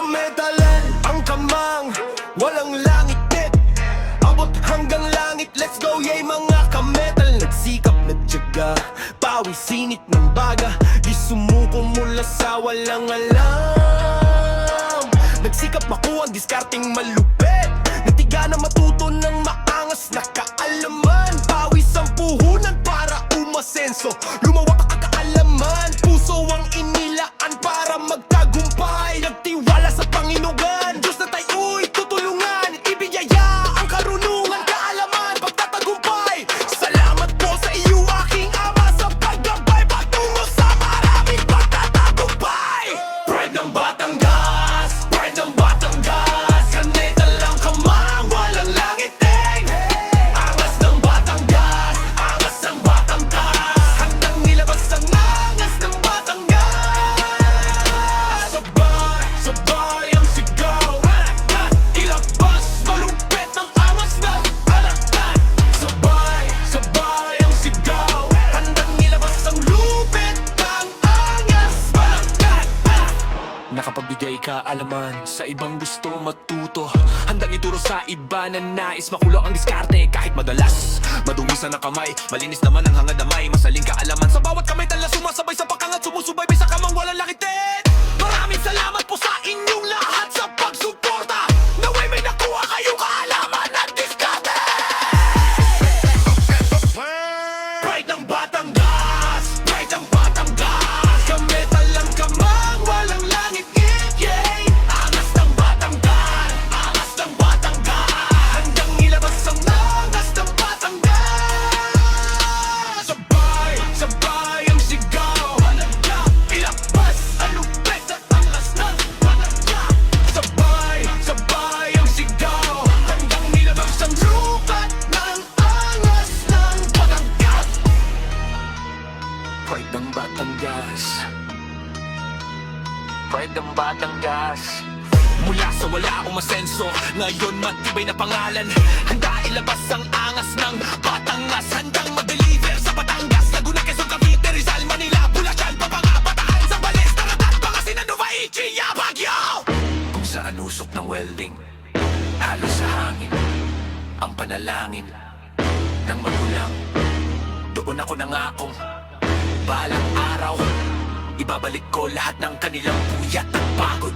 Kametalan ang kamang walang langit net. Abot hanggang langit, let's go yay mga kametal. Nagsikap na tiyaga, pawis sinit ng baga. Di sumuko mula sa walang alam. Nagsikap makuha ang diskarting malupit. Natiga na matuto ng maangas na kaalaman. Pawis ang puhunan para umasenso. Lumawak ang kaalaman, puso ang inilaan para magtagumpay. Nagtiwala sa Panginoon, Diyos na tayo'y tutulungan. Ibigaya ang karunungan, kaalaman, pagtatagumpay. Salamat po sa iyo aking Ama sa paggabay patungo sa maraming pagtatagumpay. Pride ng Batangas, pride ng Batangas. Kaneta lang kamang walang langit ding. Angas ng Batangas, angas ng Batangas. Handang nilabas ang angas ng Batangas. Sabay, sabay ang sigaw. Ilabas malupit ng angas ng Batangas. Sabay, sabay ang sigaw. Handang nilabas ang lupit ng angas Batangas. Nakapagbigay kaalaman sa ibang gusto matuto. Handang ituro sa iba na nais makulong ang diskarte. Kahit madalas, madumisan ang kamay. Malinis naman ang hangad na may masaling kaalaman. Sa bawat kamay tala sumasabay sa pagkangat. Sumusubaybay sa kamang walang lakitin. Maraming salamat po sa inyong lahat sa pagsuporta. Naway may nakuha kayong kaalaman at diskarte. Pride ng Batangas, pride ng Batangas. Kametal lang kamang walang langit yay. Angas ng Batangas, angas ng Batangas. Handang ilabas ang angas ng Batangas. Sabay, sabay ang sigaw. Ilabas ang lupit at angas ng Batangas. Sabay, sabay ang sigaw. Handang ilabas ang lupat ng angas ng Batangas. Pride ng Batangas, pride ng Batangas. Mula sa wala umasenso, ngayon matibay na pangalan. Handa ilabas ang angas ng Batangas. Handang mag-deliver sa Batangas, Laguna, Quezon, Cavite, Rizal, Manila, Bulacan, Pampanga, Bataan, Zambales, Tarlac, Pangasinan, Nueva Ecija, Baguio. Kung saan usok ng welding, halos sa hangin, ang panalangin ng magulang. Doon ako nangakong balang araw, ibabalik ko lahat ng kanilang puyat at pagod.